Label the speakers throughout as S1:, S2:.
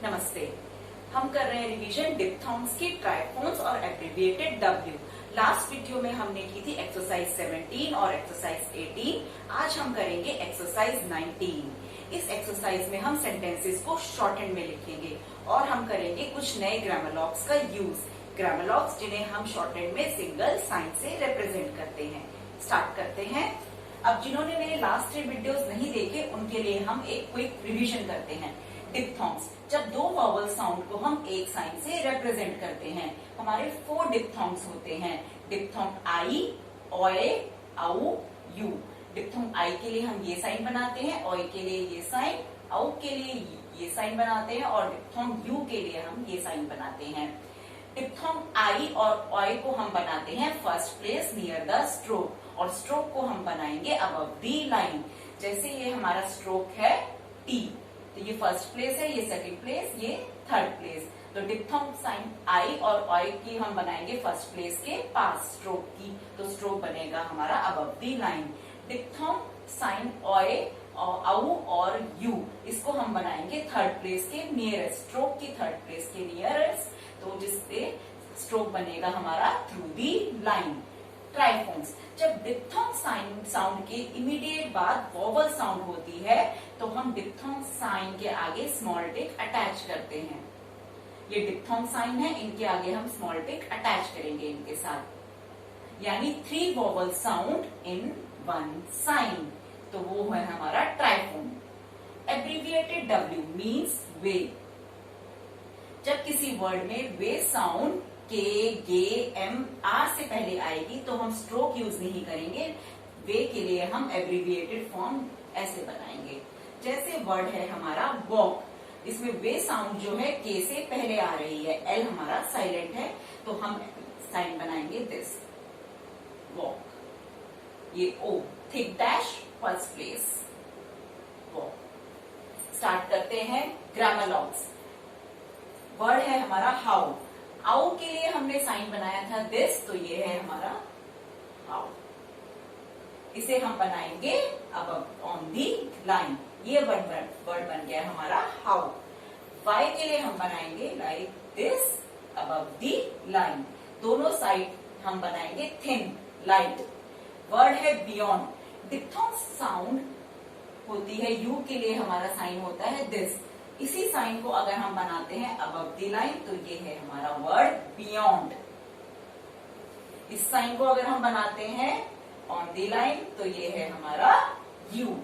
S1: नमस्ते। हम कर रहे हैं रिवीजन डिप्थॉन्ग्स की ट्राइफोन्स और एब्रिविएटेड डब्ल्यू। लास्ट वीडियो में हमने की थी एक्सरसाइज 17 और एक्सरसाइज 18। आज हम करेंगे एक्सरसाइज 19। इस एक्सरसाइज में हम सेंटेंसेस को शॉर्ट हैंड में लिखेंगे और हम करेंगे कुछ नए ग्रामर का यूज। ग्रामर जिन्हें हम शॉर्ट हैंड में सिंगल साइन से रिप्रेजेंट करते हैं। स्टार्ट करते हैं। अब जिन्होंने मेरे लास्ट 3 वीडियोस नहीं देखे उनके लिए हम एक क्विक रिवीजन करते हैं। डिप्थॉन्ग्स, जब 2 वॉवल साउंड को हम एक साइन से रिप्रेजेंट करते हैं, हमारे 4 डिप्थॉन्ग्स होते हैं। डिप्थॉन्ग आई, ओए, औ, यू। डिप्थॉन्ग आई के लिए हम ये साइन बनाते हैं, ओए के लिए ये साइन, औ के लिए ये साइन बनाते हैं और डिप्थॉन्ग यू के लिए हम ये साइन बनाते हैं। डिप्थॉन्ग आई और ओए को हम बनाते हैं first place near the stroke और स्ट्रोक को हम बनाएंगे अबव द लाइन। जैसे ये हमारा स्ट्रोक है टी, तो ये फर्स्ट प्लेस है, ये सेकंड प्लेस, ये थर्ड प्लेस। तो डिप्थॉन्ग साइन आई और ओए की हम बनाएंगे फर्स्ट प्लेस के पास स्ट्रोक की, तो स्ट्रोक बनेगा हमारा above the line. Diphthong sign ओए औ और यू, इसको हम बनाएंगे थर्ड प्लेस के नियरेस्ट, स्ट्रोक की थर्ड प्लेस के नियरेस्ट, तो जिससे स्ट्रोक बनेगा हमारा थ्रू दी लाइन। ट्राइफोन्स, जब डिप्थॉन्ग साउंड के इमीडिएट बाद वॉवल साउंड होती है तो हम डिप्थॉन्ग साइन के आगे स्मॉल टिक अटैच करते हैं। ये डिप्थॉन्ग साइन है, इनके आगे हम स्मॉल टिक अटैच करेंगे इनके साथ, यानी 3 वॉवल साउंड इन 1 साइन, तो वो है हमारा ट्राइफोन। एब्रिविएटेड डब्ल्यू मीन्स वे। जब किसी वर्ड में वे साउंड के, गे, एम, आर से पहले आएगी तो हम स्ट्रोक यूज नहीं करेंगे। वे के लिए हम एब्रिविएटेड फॉर्म ऐसे बनाएंगे। जैसे वर्ड है हमारा वॉक, इसमें वे साउंड जो है के से पहले आ रही है, एल हमारा साइलेंट है, तो हम साइन बनाएंगे दिस, वॉक। ये O, thick dash first place, walk. Start करते हैं ग्रामर। वर्ड है हमारा हाउ। आउ के लिए हमने साइन बनाया था दिस, तो ये है हमारा हाउ। इसे हम बनाएंगे अब ऑन दी लाइन, ये वर्ड बन गया हमारा हाउ। वाई के लिए हम बनाएंगे like this above the line. दोनों साइड हम बनाएंगे थिन, लाइट। वर्ड है बियॉन्ड। डिप्थॉन्ग साउंड होती है यू के लिए हमारा साइन होता है दिस। इसी साइन को अगर हम बनाते हैं अबव द लाइन तो ये है हमारा वर्ड बियॉन्ड। इस साइन को अगर हम बनाते हैं ऑन द लाइन तो ये है हमारा यू।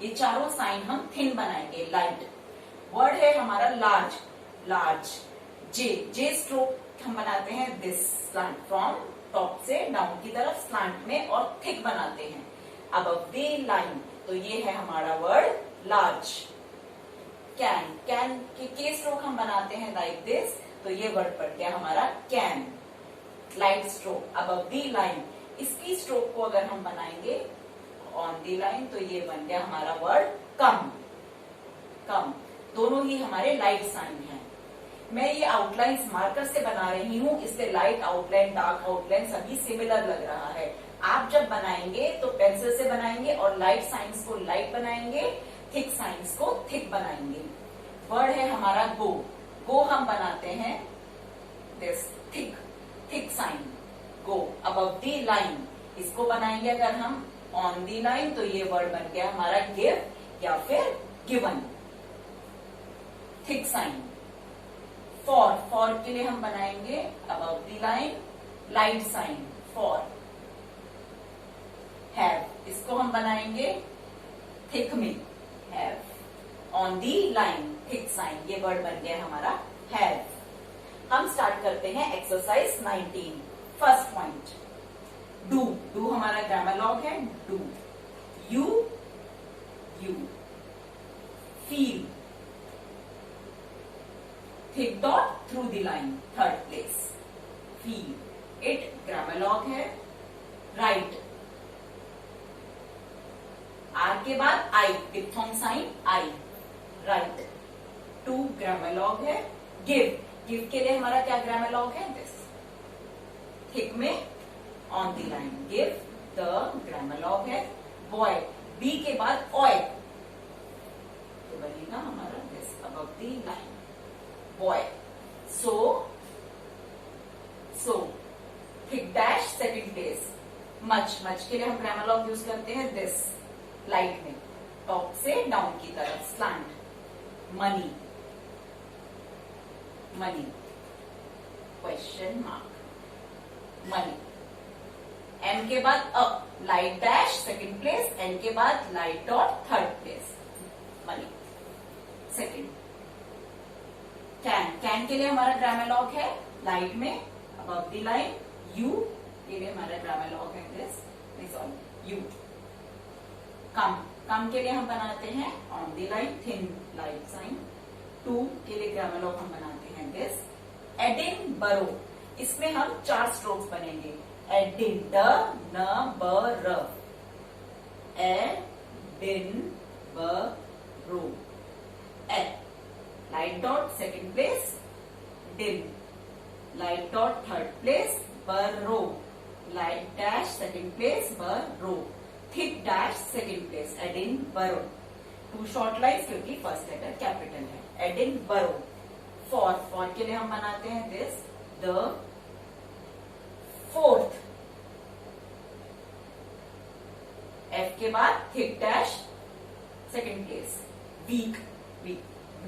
S1: ये चारों साइन हम थिन बनाएंगे, लाइट। वर्ड है हमारा लार्ज। लार्ज, जे, जे स्ट्रोक हम बनाते हैं दिस स्लैंट, फ्रॉम टॉप से डाउन की तरफ स्लैंट में, और थिक बनाते हैं अबव द लाइन, तो ये है हमारा वर्ड लार्ज। कैन, कैन के स्ट्रोक हम बनाते हैं लाइक दिस, तो ये वर्ड पड़ गया हमारा can. Light stroke above the line, इसकी स्ट्रोक को अगर हम बनाएंगे ऑन द लाइन तो ये बन गया हमारा वर्ड कम। कम, दोनों ही हमारे लाइट साइन हैं। मैं ये आउटलाइंस मार्कर से बना रही हूँ, इससे लाइट आउटलाइन, डार्क आउटलाइन सभी सिमिलर लग रहा है। आप जब बनाएंगे तो पेंसिल से बनाएंगे और लाइट साइंस को लाइट बनाएंगे, थिक साइंस को थिक बनाएंगे। वर्ड है हमारा गो। गो हम बनाते हैं this, thick, thick sign, go above the line. इसको बनाएंगे अगर हम ऑन द लाइन तो ये वर्ड बन गया हमारा गिव या फिर given, thick sign. For, for के लिए हम बनाएंगे above the line light sign, for. Have, इसको हम बनाएंगे थिक में, have on the line, thick sign, ये वर्ड बन गया हमारा हैव। हम स्टार्ट करते हैं exercise 19। First point, do. Do हमारा ग्रामर है, do. You, you. Feel, thick dot through the line, third place, feel. It grammar है। राइट, आर के बाद आई, diphthong sign I, right. To grammar है। गिव, गिव के लिए हमारा क्या ग्रामर है दिस, थिक में on the line, give the grammar है। बॉय, बी के बाद ऑय, तो बनेगा हमारा this above the line, boy. So thick dash second place. much के लिए हम ग्रामर लॉग यूज करते हैं this, लाइट में टॉप से डाउन की तरफ slant. money question mark money. M के बाद up, light dash second place, N के बाद light dot third place, money. Second can के लिए हमारा ग्रामर लॉग है लाइट में अबव द लाइन. यू के लिए हमारा ग्रामर लॉग है दिस सॉरी यू. कम के लिए हम बनाते हैं on the line thin light sign. To के लिए ग्रामर लॉग हम बनाते हैं दिस. एडिनबरो, इसमें हम 4 स्ट्रोक्स बनेंगे. एडिन ड न ब र, Edinburgh. L light dot second place, डिन light dot third place, borough light dash second place, borough. Thick dash second place, Edinburgh. 2 short lines क्योंकि फर्स्ट लेटर कैपिटल है. Edinburgh. For के लिए हम बनाते हैं this the fourth. F के बाद thick dash second place. Weak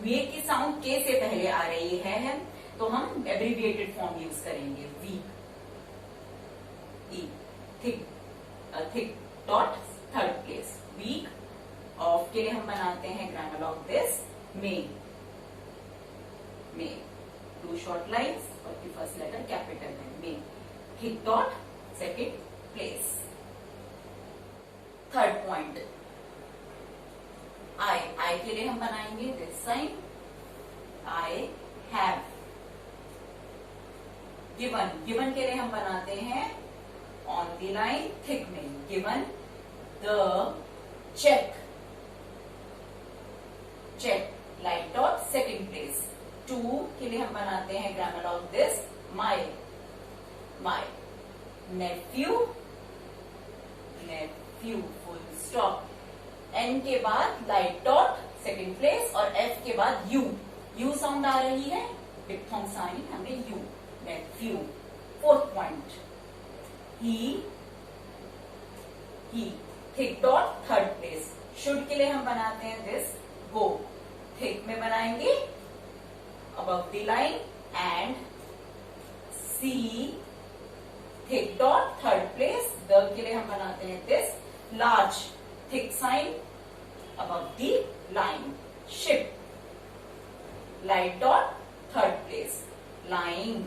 S1: way की साउंड के से पहले आ रही है तो हम एब्रीविएटेड फॉर्म यूज करेंगे. Weak E. Thick dot third place, weak. Of के लिए हम बनाते हैं grammalogue this may. 2 short lines और की फर्स्ट लेटर कैपिटल है may. Thick dot second place. Third point I के लिए हम बनाएंगे this sign. I have. Given के लिए हम बनाते हैं ऑन द लाइन थिक में. Given the check light dot second place. 2 के लिए हम बनाते हैं grammar of this my. Nephew full stop. N के बाद लाइट डॉट सेकेंड प्लेस और एफ के बाद यू साउंड आ रही है डिप्थोंग साइन, हमने U. Nephew. Fourth point he. Thick dot third place. Should के लिए हम बनाते हैं दिस गो. थिक में बनाएंगे above the line and C. Thick dot third place. The के लिए हम बनाते हैं this large. Thick sign above the line. Ship light dot third place. Line.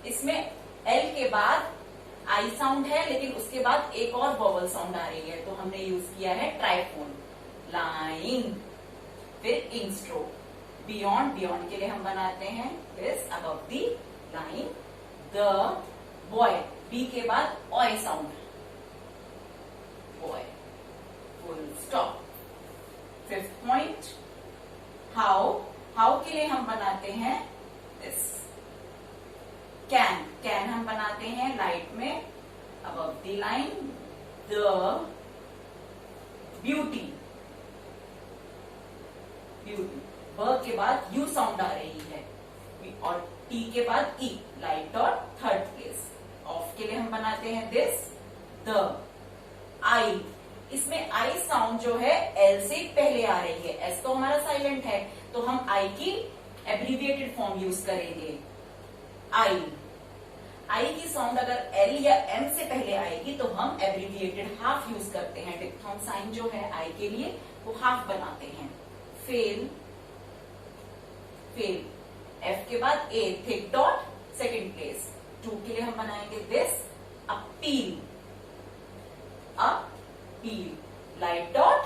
S1: इसमें एल के बाद आई साउंड है लेकिन उसके बाद एक और वोवल साउंड आ रही है तो हमने यूज किया है ट्राइफोन. लाइन. फिर इन स्ट्रोक. बियॉन्ड के लिए हम बनाते हैं this above the line. The boy. B के बाद oy sound. Boy. Full stop. Fifth point how के लिए हम बनाते हैं दिस कैन हम बनाते हैं लाइट में above the line. The beauty. ब के बाद यू साउंड आ रही है और टी के बाद E. Light dot third place. Of के लिए हम बनाते हैं दिस द आई. इसमें आई साउंड जो है एल से पहले आ रही है. एस तो हमारा साइलेंट है तो हम आई की एब्रीविएटेड फॉर्म यूज करेंगे. आई की साउंड अगर एल या एम से पहले आएगी तो हम एब्रीविएटेड हाफ यूज करते हैं. डिप्थोंग साइन जो है आई के लिए वो हाफ बनाते हैं. फेल. एफ के बाद A. Thick dot second place. 2 के लिए हम बनाएंगे this appeal. Light dot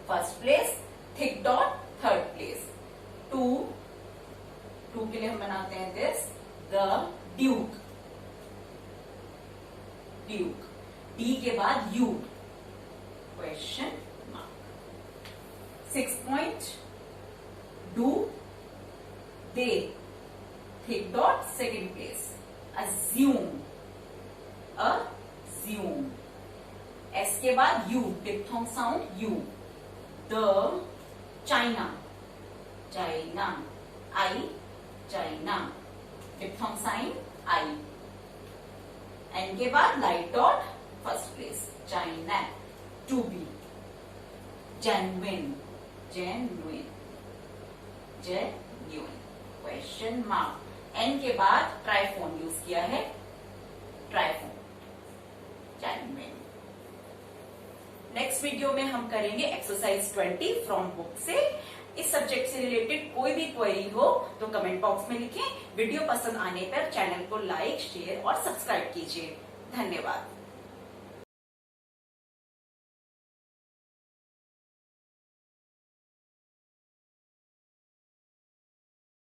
S1: first place. Thick dot third place. 2 के लिए हम बनाते हैं दिस द ड्यूक. डी के बाद U. Question mark. 6th point do they. Thick dot second place. Assume. S के बाद U. Diphthong sound U. The China. China, I China, diphthong sign I. N के बाद light dot first place, China. To be, genuine, genuine, genuine, question mark. N के बाद triphone use किया है, triphone, genuine. Next video में हम करेंगे exercise 20 from book से। इस सब्जेक्ट से रिलेटेड कोई भी क्वेरी हो तो कमेंट बॉक्स में लिखें। वीडियो पसंद आने पर चैनल को लाइक, शेयर और सब्सक्राइब कीजिए। धन्यवाद।